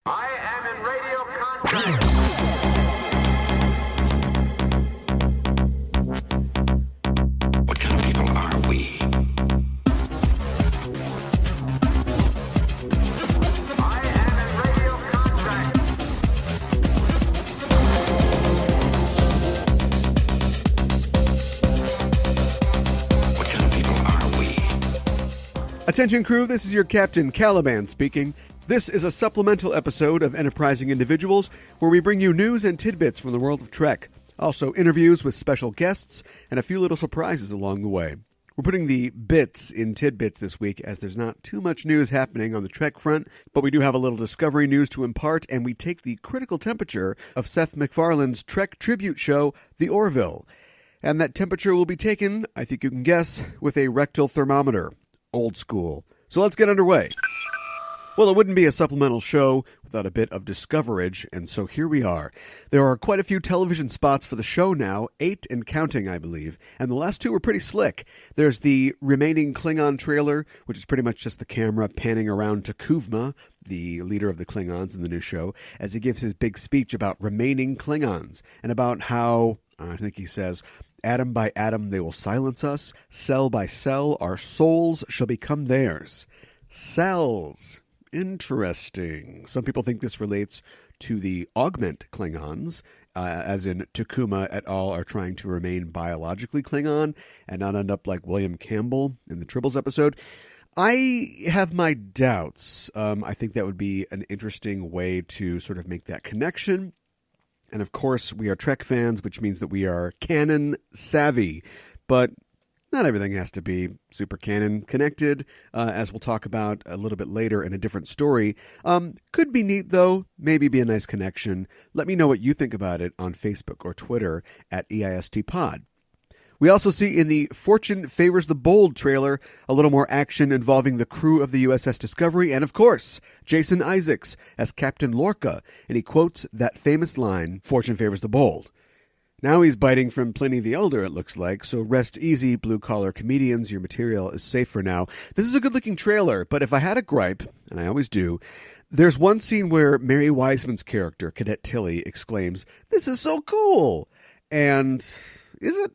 I am in radio contact. What kind of people are we? I am in radio contact. What kind of people are we? Attention crew, this is your Captain Caliban speaking. This is a supplemental episode of Enterprising Individuals where we bring you news and tidbits from the world of Trek. Also interviews with special guests and a few little surprises along the way. We're putting the bits in tidbits this week as there's not too much news happening on the Trek front, but we do have a little Discovery news to impart, and we take the critical temperature of Seth MacFarlane's Trek tribute show, The Orville. And that temperature will be taken, I think you can guess, with a rectal thermometer. Old school. So let's get underway. Well, it wouldn't be a supplemental show without a bit of discoverage, and so here we are. There are quite a few television spots for the show now, 8 and counting, I believe, and the last 2 were pretty slick. There's the remaining Klingon trailer, which is pretty much just the camera panning around to Kuvma, the leader of the Klingons in the new show, as he gives his big speech about remaining Klingons, and about how, I think he says, atom by atom they will silence us, cell by cell our souls shall become theirs. Cells. Interesting. Some people think this relates to the augment Klingons, as in Takuma et al. Are trying to remain biologically Klingon and not end up like William Campbell in the Tribbles episode. I have my doubts. I think that would be an interesting way to sort of make that connection. And of course, we are Trek fans, which means that we are canon savvy. But not everything has to be super canon connected, as we'll talk about a little bit later in a different story. Could be neat, though. Maybe be a nice connection. Let me know what you think about it on Facebook or Twitter at EISTPod. We also see in the Fortune Favors the Bold trailer a little more action involving the crew of the USS Discovery and, of course, Jason Isaacs as Captain Lorca, and he quotes that famous line, "Fortune favors the bold." Now he's biting from Pliny the Elder, it looks like, so rest easy, blue-collar comedians, your material is safe for now. This is a good-looking trailer, but if I had a gripe, and I always do, there's one scene where Mary Wiseman's character, Cadet Tilly, exclaims, "This is so cool!" And is it?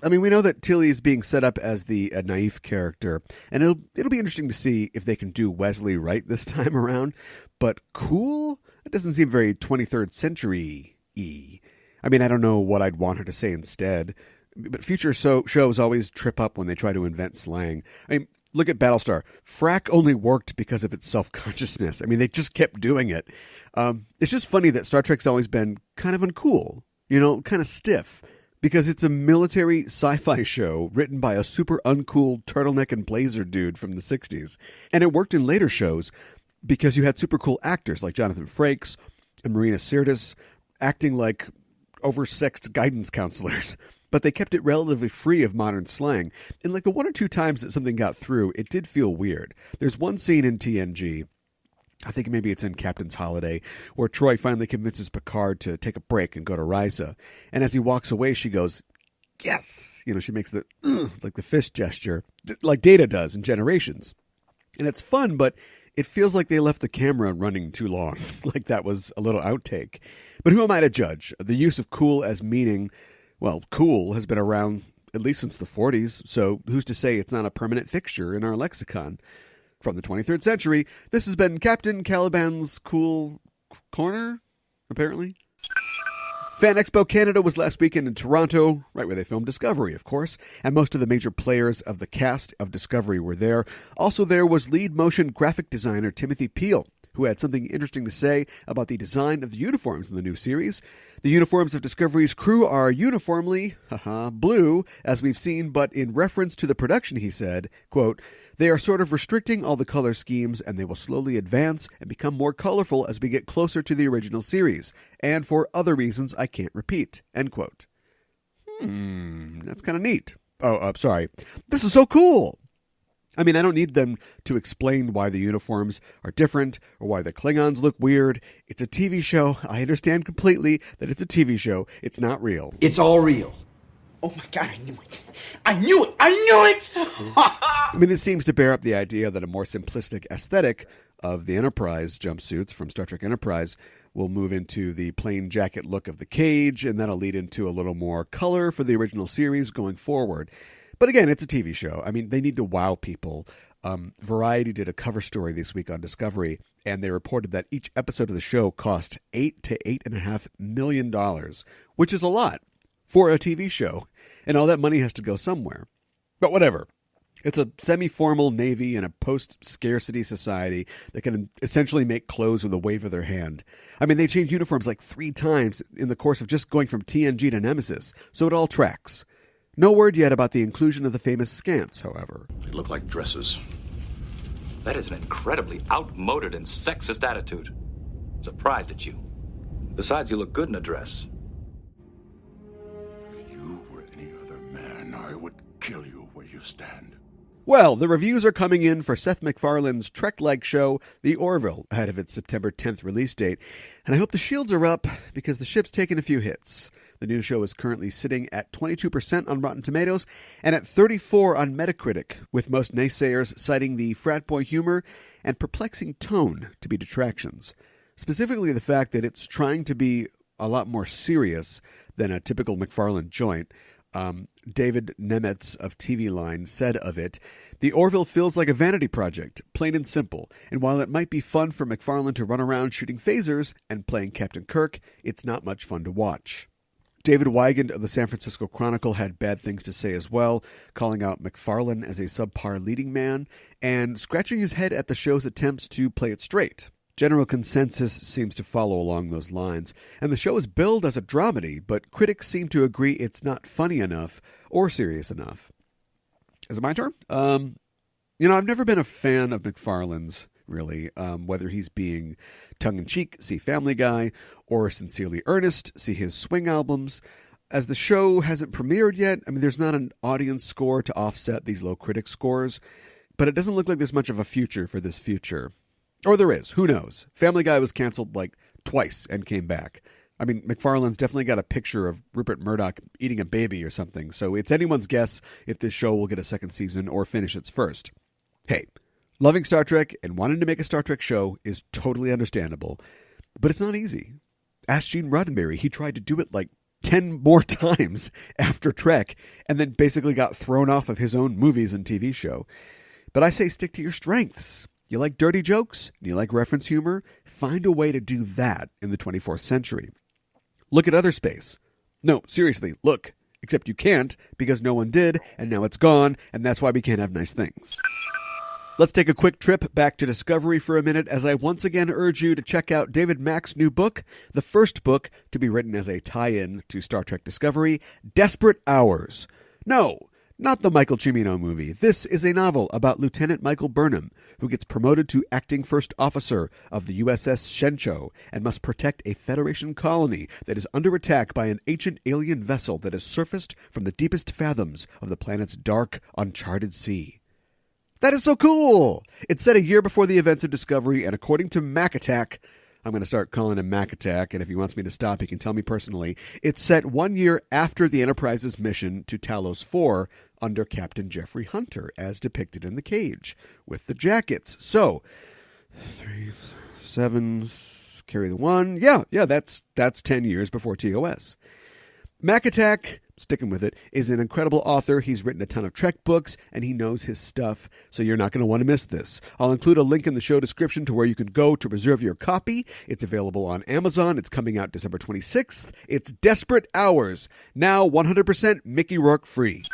I mean, we know that Tilly is being set up as the naif character, and it'll be interesting to see if they can do Wesley right this time around, but cool? It doesn't seem very 23rd century-y. I mean, I don't know what I'd want her to say instead, but future shows always trip up when they try to invent slang. I mean, look at Battlestar. Frack only worked because of its self-consciousness. I mean, they just kept doing it. It's just funny that Star Trek's always been kind of uncool, kind of stiff, because it's a military sci-fi show written by a super uncool turtleneck and blazer dude from the 60s. And it worked in later shows because you had super cool actors like Jonathan Frakes and Marina Sirtis acting like oversexed guidance counselors, but they kept it relatively free of modern slang. And like the 1 or 2 times that something got through, it did feel weird. There's one scene in TNG, I think maybe it's in Captain's Holiday, where Troy finally convinces Picard to take a break and go to Risa. And as he walks away, she goes, "Yes!" She makes the, like the fist gesture, like Data does in Generations. And it's fun, but it feels like they left the camera running too long, like that was a little outtake. But who am I to judge? The use of cool as meaning, well, cool has been around at least since the 40s, so who's to say it's not a permanent fixture in our lexicon? From the 23rd century, this has been Captain Caliban's Cool Corner, apparently. Fan Expo Canada was last weekend in Toronto, right where they filmed Discovery, of course, and most of the major players of the cast of Discovery were there. Also there was lead motion graphic designer Timothy Peel, who had something interesting to say about the design of the uniforms in the new series. The uniforms of Discovery's crew are uniformly, blue, as we've seen, but in reference to the production, he said, quote, "They are sort of restricting all the color schemes, and they will slowly advance and become more colorful as we get closer to the original series, and for other reasons I can't repeat," end quote. That's kind of neat. Sorry. This is so cool! I mean, I don't need them to explain why the uniforms are different or why the Klingons look weird. It's a TV show. I understand completely that it's a TV show. It's not real. It's all real. Oh my God, I knew it. I knew it. I knew it. I mean, it seems to bear up the idea that a more simplistic aesthetic of the Enterprise jumpsuits from Star Trek Enterprise will move into the plain jacket look of the cage, and that'll lead into a little more color for the original series going forward. But again, it's a TV show. I mean, they need to wow people. Variety did a cover story this week on Discovery, and they reported that each episode of the show cost $8 to $8.5 million, which is a lot for a TV show, and all that money has to go somewhere. But whatever. It's a semi-formal Navy in a post-scarcity society that can essentially make clothes with a wave of their hand. I mean, they change uniforms like 3 times in the course of just going from TNG to Nemesis, so it all tracks. No word yet about the inclusion of the famous scants, however. They look like dresses. That is an incredibly outmoded and sexist attitude. I'm surprised at you. Besides, you look good in a dress. If you were any other man, I would kill you where you stand. Well, the reviews are coming in for Seth MacFarlane's Trek-like show, The Orville, ahead of its September 10th release date. And I hope the shields are up because the ship's taken a few hits. The new show is currently sitting at 22% on Rotten Tomatoes and at 34% on Metacritic, with most naysayers citing the frat boy humor and perplexing tone to be detractions. Specifically the fact that it's trying to be a lot more serious than a typical MacFarlane joint. David Nemetz of TV Line said of it, "The Orville feels like a vanity project, plain and simple, and while it might be fun for MacFarlane to run around shooting phasers and playing Captain Kirk, it's not much fun to watch." David Wygant of the San Francisco Chronicle had bad things to say as well, calling out MacFarlane as a subpar leading man and scratching his head at the show's attempts to play it straight. General consensus seems to follow along those lines, and the show is billed as a dramedy, but critics seem to agree it's not funny enough or serious enough. Is it my turn? I've never been a fan of MacFarlane's, really, whether he's being tongue-in-cheek, see Family Guy, or sincerely earnest, see his Swing albums. As the show hasn't premiered yet, there's not an audience score to offset these low critic scores, but it doesn't look like there's much of a future for this future. Or there is, who knows? Family Guy was canceled like twice and came back. MacFarlane's definitely got a picture of Rupert Murdoch eating a baby or something, so it's anyone's guess if this show will get a second season or finish its first. Hey, loving Star Trek and wanting to make a Star Trek show is totally understandable, but it's not easy. Ask Gene Roddenberry. He tried to do it like 10 more times after Trek and then basically got thrown off of his own movies and TV show. But I say stick to your strengths. You like dirty jokes? And you like reference humor? Find a way to do that in the 24th century. Look at Other Space. No, seriously, look. Except you can't because no one did, and now it's gone, and that's why we can't have nice things. Let's take a quick trip back to Discovery for a minute as I once again urge you to check out David Mack's new book, the first book to be written as a tie-in to Star Trek Discovery, Desperate Hours. No, not the Michael Cimino movie. This is a novel about Lieutenant Michael Burnham, who gets promoted to acting first officer of the USS Shencho and must protect a Federation colony that is under attack by an ancient alien vessel that has surfaced from the deepest fathoms of the planet's dark, uncharted sea. That is so cool! It's set a year before the events of Discovery, and according to Mack Attack, I'm going to start calling him Mack Attack, and if he wants me to stop, he can tell me personally, it's set 1 year after the Enterprise's mission to Talos 4 under Captain Jeffrey Hunter, as depicted in the cage, with the jackets. So, 3, 7, carry the 1. Yeah, that's 10 years before TOS. Mack Attack, sticking with it, is an incredible author. He's written a ton of Trek books, and he knows his stuff, so you're not going to want to miss this. I'll include a link in the show description to where you can go to reserve your copy. It's available on Amazon. It's coming out December 26th. It's Desperate Hours, now 100% Mickey Rourke free.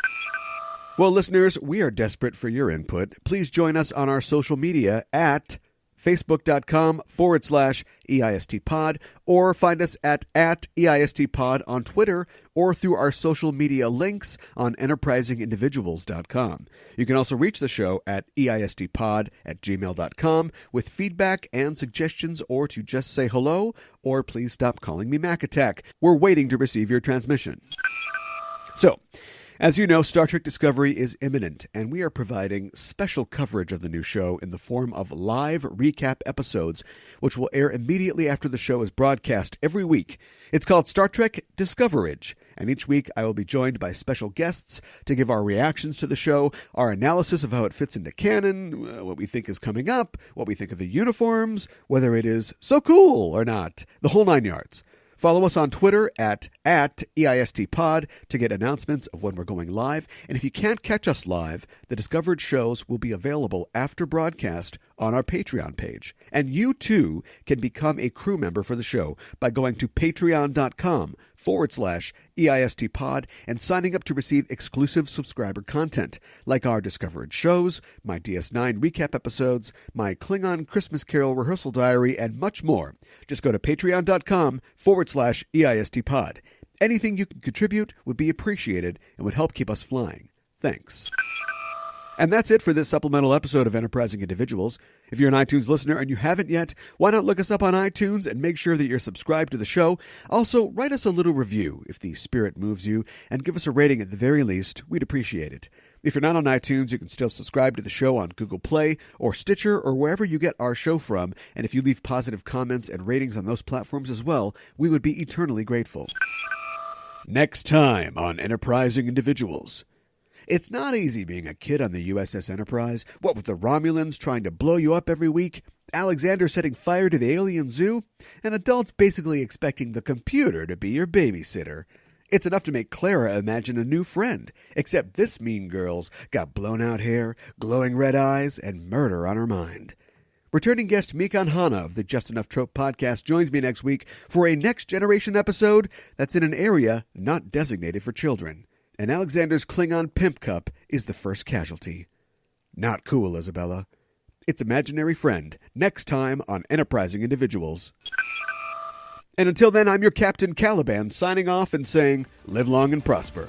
Well, listeners, we are desperate for your input. Please join us on our social media at facebook.com/EISTpod, or find us at EISTpod on Twitter, or through our social media links on enterprisingindividuals.com. You can also reach the show at EISTpod@gmail.com with feedback and suggestions, or to just say hello, or please stop calling me Mack Attack. We're waiting to receive your transmission. So, as you know, Star Trek Discovery is imminent, and we are providing special coverage of the new show in the form of live recap episodes, which will air immediately after the show is broadcast every week. It's called Star Trek Discoverage, And each week I will be joined by special guests to give our reactions to the show, our analysis of how it fits into canon, what we think is coming up, what we think of the uniforms, whether it is so cool or not, the whole 9 yards. Follow us on Twitter at EISTpod to get announcements of when we're going live. And if you can't catch us live, the discovered shows will be available after broadcast on our Patreon page. And you, too, can become a crew member for the show by going to patreon.com/EISTpod and signing up to receive exclusive subscriber content, like our discovered shows, my DS9 recap episodes, my Klingon Christmas Carol rehearsal diary, and much more. Just go to patreon.com/EISTpod. Anything you can contribute would be appreciated and would help keep us flying. Thanks. And that's it for this supplemental episode of Enterprising Individuals. If you're an iTunes listener and you haven't yet, why not look us up on iTunes and make sure that you're subscribed to the show? Also, write us a little review if the spirit moves you, and give us a rating at the very least. We'd appreciate it. If you're not on iTunes, you can still subscribe to the show on Google Play or Stitcher or wherever you get our show from, and if you leave positive comments and ratings on those platforms as well, we would be eternally grateful. Next time on Enterprising Individuals. It's not easy being a kid on the USS Enterprise. What with the Romulans trying to blow you up every week, Alexander setting fire to the alien zoo, and adults basically expecting the computer to be your babysitter. It's enough to make Clara imagine a new friend, except this mean girl's got blown-out hair, glowing red eyes, and murder on her mind. Returning guest Mikan Hana of the Just Enough Trope podcast joins me next week for a Next Generation episode that's in an area not designated for children. And Alexander's Klingon pimp cup is the first casualty. Not cool, Isabella. Its imaginary friend, next time on Enterprising Individuals. And until then, I'm your Captain Caliban, signing off and saying, live long and prosper.